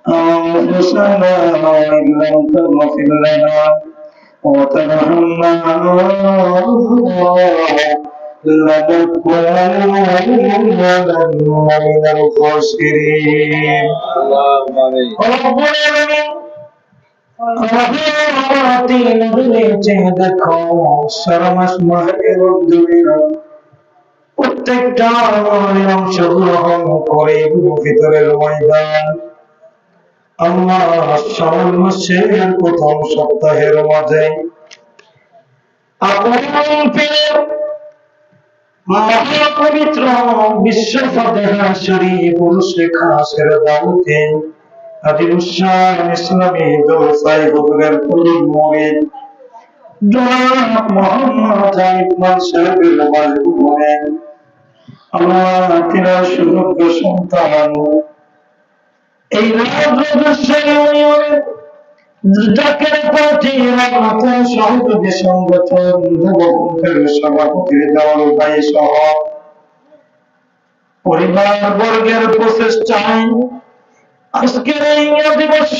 أنفسنا وإن لم تغفر لنا وترحمنا لنكونن من الخاسرين. اللهم آمين. رب العالمين দেখো সারা মাস মাহের প্রত্যেকটা অংশগ্রহণ করে ভিতরের ময়দান আল্লাহ শাওয়াল মাসের প্রথম সপ্তাহের মাঝে পবিত্র বিশ্ব ফাতিহা শরীফ শেখাশের দাওতে আদিলুসাহ ইসলামী দরসাই হুজুরের পূর্ণ মুরিদ জনাব মোহাম্মদ ইকবাল সাহেবের মাঝে আল্লাহ তিনা সুযোগ্য সন্তান এই জাকের পার্টি রামনাথের সহযোগী সংগঠন যুবকদের সভাপতি দেওয়াল ভাই সহ পরিবার বর্গের প্রচেষ্টায় আজকের এই দিবস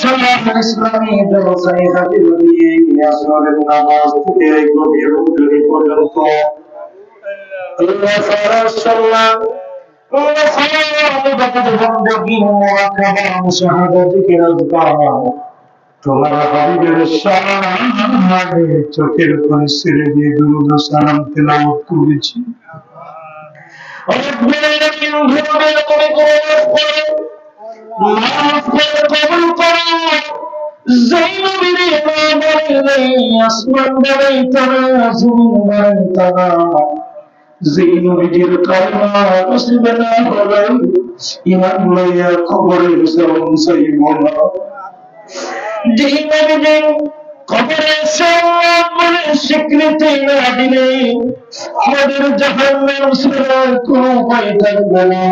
ইসলামী জলসায় হাজির দিয়ে আসরের নামাজ থেকে গভীর রজনী পর্যন্ত আল্লাহ ফরজ সাল্লাহ তোমার হাবিবের সামনে চোখের পানি ছেড়ে দিয়ে দুরূদ ও সালাম তেলাওয়াত করেছি। জিনুবির কালমা নসিবে না হলে ইমান লইয়া কবরে সরম সইব না। জিনুবির কবরে সরম স্বীকৃতি না দিলে আমাদের জাহান্নাম ছাড়া কোনো উপায় থাকবে না।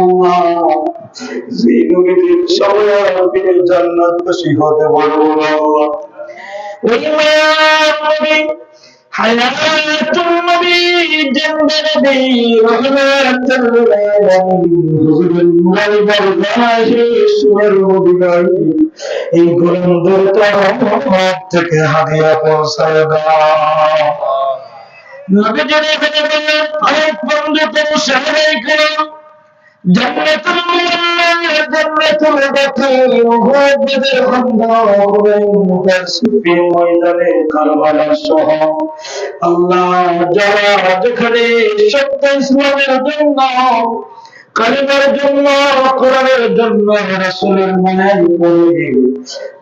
জিনুবির সবাই জান্নাতবাসী হতে পারবো না। ওই নবী হায়াতুন নবী জিন্দার নবী রহমাতুল আলামিন হুজুরুল মুরাদি বারদাশে সুরের মদিনায় এই গোলামদের তরফ থেকে হাদিয়া পৌঁছায় দাও। নবী যিনি বলেন আয়াত বন্ধ করে সাহাবায়ে কেরাম জান্নাতুল জান্নাতুল বাকি মুহাদ্দিদের খন্দা মুতাসিফিন ময়দানে কারবালা সহ আল্লাহ যারা যেখানে সত্য ইসলামের জন্য কালিমার জন্য কোরআনের জন্য রাসূলের মনের পড়ে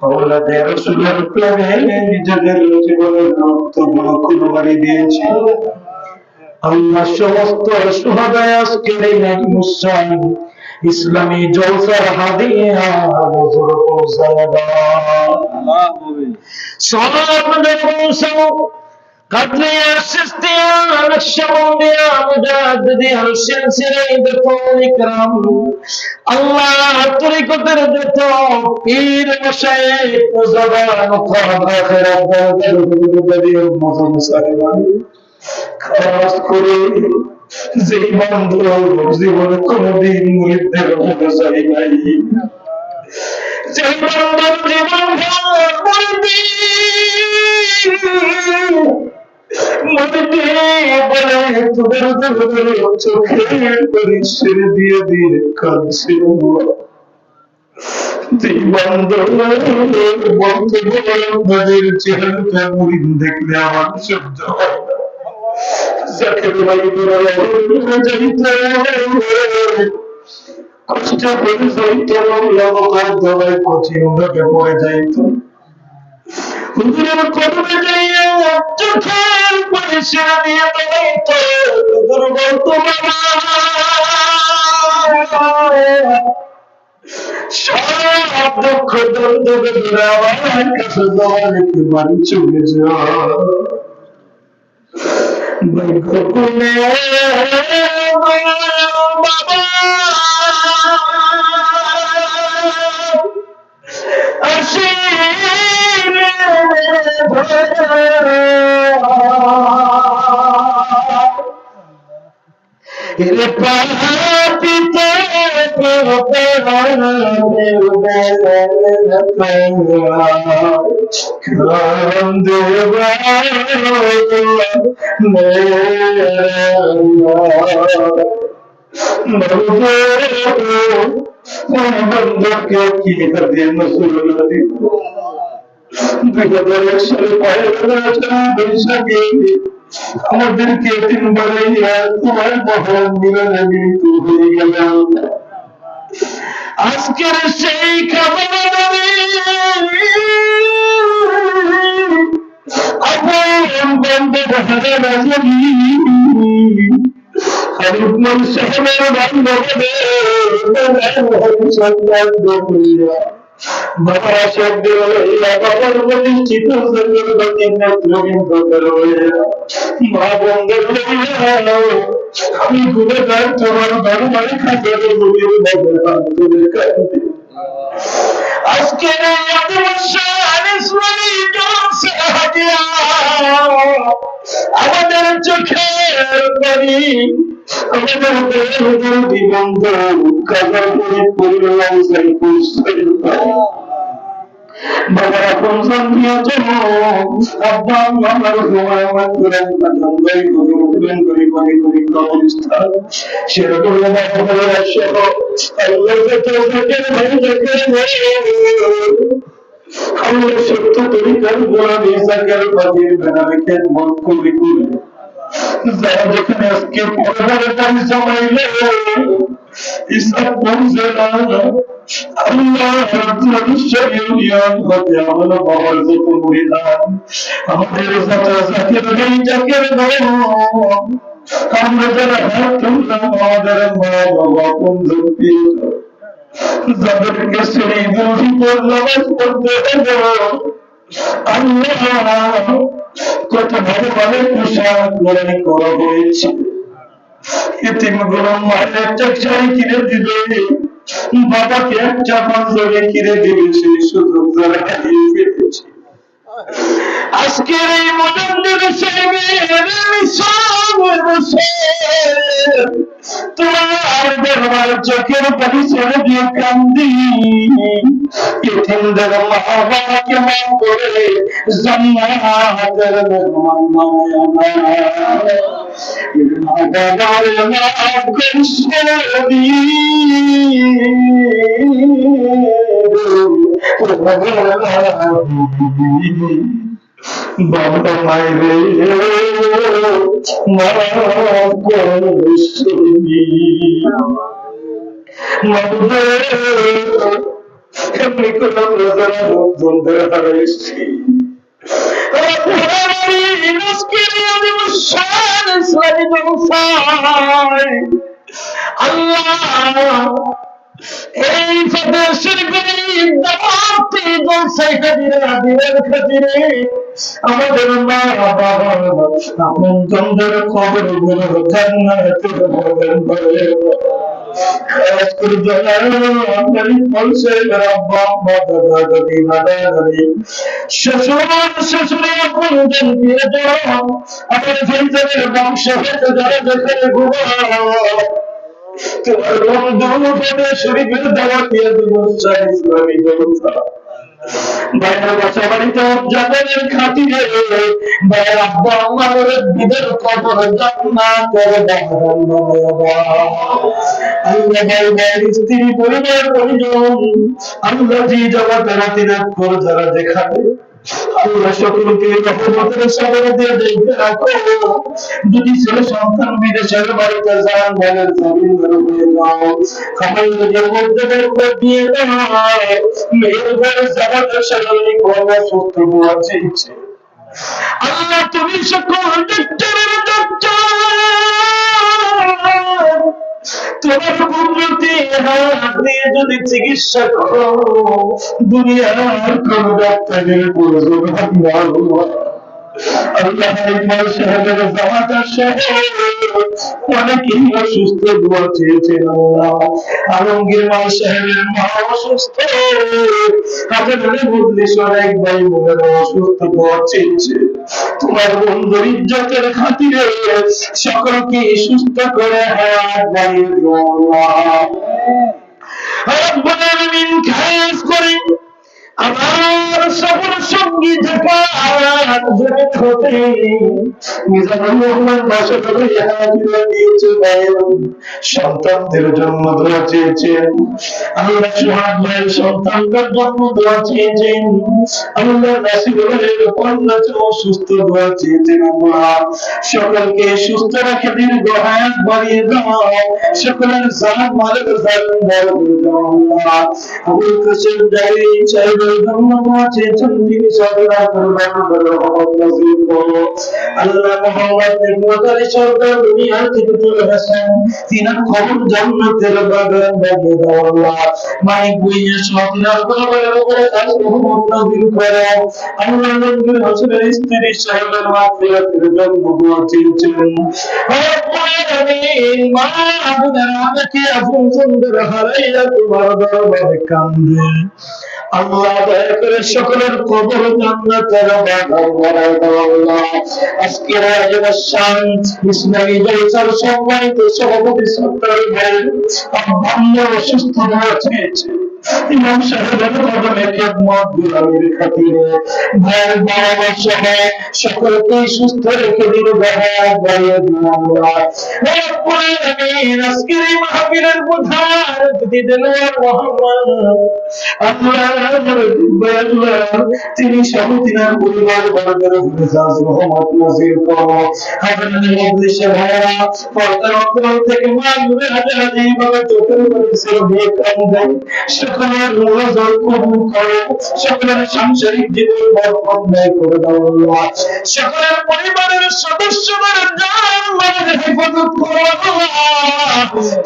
আওলাদে রাসূলের প্রেমে নিজেদের জীবনের রক্তগুলো কুরবানি দিয়েছে। আল্লাহ সমস্ত সুহাদা আজকের এই মুসলিম ইসলামী জলসার হাদিয়া হুজুর পৌঁছায় দাও। আমিন। সালাত পৌঁছাও কাতরিয়া সিস্তিয়া নকশবন্দিয়া মুজাদ্দিদিয়া সিলসিলা দরুল ইকরাম আল্লাহ তরিকতের যত পীর মাশায়েখ মুজাদার মুখারাম আখিরাত দরুল মুজাম সাহেবান খাস করে যে বন্ধু জীবনে কোনদিন মুরিদদের মতো চাই নাই, যে বন্ধু জীবন বলে তোদের চোখের পানি ছেড়ে দিয়ে দিয়ে কাঁদছিল। যে বন্ধু বন্ধুদের চেহারাটা মুরিদ দেখলে আমার সহ্য হয় না। জাকের ভাই কষ্ট করে যাইত দবায় কঠিন ভাবে পড়ে যাইত হুজুরের কদমে যাইয়া চোখের পানি ছেড়ে দিয়ে যাইত দুর্বল তোমার সব দুঃখ দ্বন্দ্ব বেদনা আমার কাছে দেওয়া রেখে বাড়ি চলে যাও। আমাদেরকে তিনবারে তোমার মহান মিলনে মিলিত হয়ে গেলাম। আজকের সেই খবর বাবা শব্দ বাবার প্রতিষ্ঠিত মা বন্ধের আমি ঘুরে যাই তোমার দরবারে খাবার আজকে আমাদের চোখের বাড়ি আমাদের জীবন্ত কাজার পরিবার বাবার আপন সন্ধিয়া জন্য আব্বা আমার সময় আমার করেন পছন্দই করবেন করি করি করি কবরস্থান সেরকম বাবার সহ আল্লাহকে তো থেকে আমরা সত্য তরিকার গোলামি জাকার বাজির বেনাকে মন করি করি যারা যেখানে আজকে পড়ার কাজ জমাইলে ইসলাম পৌঁছে না আল্লাহ আমাদের আমরা যারা আমাদের মা বাবা যাদেরকে সেই নামাজ পড়তে আল্লাহ কত ভালো ভালো পোশাক করা হয়েছে এতিমগুলো মায়ের একটা শাড়ি কিনে দিবে বাবাকে একটা পাঞ্জাবি কিনে দিবে সেই সুযোগ যারা হারিয়ে ফেলেছে আজকের এই মজুমদার তোমার দরবার চোখের পানি ছেড়ে দিয়ে কান্দি এতিমদের মা বাবাকে মাফ করে জান্নাতের মেহমান বাবার মাফ বাবা মায়ের এমনি করলাম হারাইছি আল্লাহ এই প্রদেশের আমাদের মা বাবা আপন জনদের কবর গুলো জান্নাতে তোমার বন্ধু শরীফের দাওয়াত দিয়ে দেবো ইসলামী ব্যবস্থা বাইরের বাসা বাড়িতে যাদের খাতিরে বাইরের আব্বা আমার বিদের কবর জান্নাতের বাগান আল্লাহ স্ত্রী পরিবার পরিজন আল্লাহ জি জগতের আতিরাত করে যারা দেখাবে আল্লাহ সকলকে রহমতের সাগরে দিয়ে দেখতে রাখো যদি ছেলে সন্তান বিদেশের বাড়িতে যান ভাইয়ের জমিন হয়ে যাও খাবার মধ্যে দিয়ে দাও মেয়ের ঘরে জামাতের সাগরে কোনো সুস্থ দোয়া চেয়েছে আল্লাহ তুমি সকল ডাক্তারের ডাক্তার তোমার উন্নতি হাত দিয়ে যদি চিকিৎসা করো দুনিয়ার কোন ডাক্তারের প্রয়োজন আল্লাহ সাহেবের জামাতার অনেকেই অসুস্থ দোয়া চেয়েছেন আলমগীর মা সাহেবের মা অসুস্থ এক ভাই বোনের অসুস্থ দোয়া চেয়েছে তোমার বন্ধুর ইজ্জতের খাতিরে সকলকে সুস্থ করে হায়াত বাড়িয়ে দিও রব্বুল আলামিন খাস করে আমার সকল সঙ্গী থাকা আমার জগৎ হতে মিজানুর রহমান বাসা করে দিয়েছে সন্তানদের জন্য দোয়া চেয়েছেন। আল্লাহ সোহাগ ভাইয়ের সন্তানদের জন্য দোয়া চেয়েছেন। আল্লাহ নাসির ভাইয়ের কন্যা সুস্থ দোয়া চেয়েছেন। আল্লাহ সকলকে সুস্থ রাখে দীর্ঘ হায়াত বাড়িয়ে দাও, সকলের জান মালের জালিম দাও আল্লাহ। আবুল কাসেম ডাইরি সাহেবের জন্য দোয়া চেয়েছেন, তিনি সাধনা করবেন রহমত নসিব করো। আল্লাহ মোহাম্মদ নিকমত আলী সরকার দুনিয়া থেকে চলে গেছেন, তিনার খবর জান্নাতের বাগান বানিয়ে দাও আল্লাহ। মাইক বুইয়া সতিনার দরবারের উপরে কাজ রহমত নসিব করো। আল্লাহ নবীর হোসেনের স্ত্রী সাহেবের মাগফিরাতের জন্য দোয়া চেয়েছেন। রব্বুল আলামিন মা আপনারা আমাকে আপন সুন্দর হারাইয়া তোমার দরবারে কান্দে আল্লাহ দয়া করে সকলের কবর জান্নাতের বাগান বানায় দাও আল্লাহ। আজকের আয়োজনের শান ইসলামী জলসার সম্মানিত সভাপতি সত্তর ভাই আব্বাম্মা অসুস্থ হয়েছে, ইমাম সাহেবের কদমে খেদমত গোলামীর খাতিরে ভাইয়ের বাবা সহ সকলকে সুস্থ রেখে দিল হায়াত বাড়িয়ে দিল আল্লাহ। রব্বুল আলামিন আজকের এই মাহফিলের প্রধান অতিথি দেলোয়ার মোহাম্মদ আল্লাহ তিনি সহ তিনার পরিবার বর্গের উপরে রহমত নসিব করো। হাজারের মজলিসে ভাইরা পর্দার অন্তর থেকে মাগরিবের হাতে হাতে এইভাবে চোখের উপরে ছিল দিয়ে কান্দেন, সকলের নজর কবুল করো, সকলের সাংসারিক জীবন বরকত দান করে দাও আল্লাহ। সকলের পরিবারের সদস্যদের জান মালের হেফাজত করো আল্লাহ।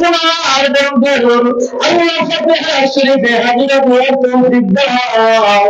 তোমার বন্ধুর আল্লাহ ফাতিহা শরীফে হাজিরা দেওয়ার তৌফিক দাও।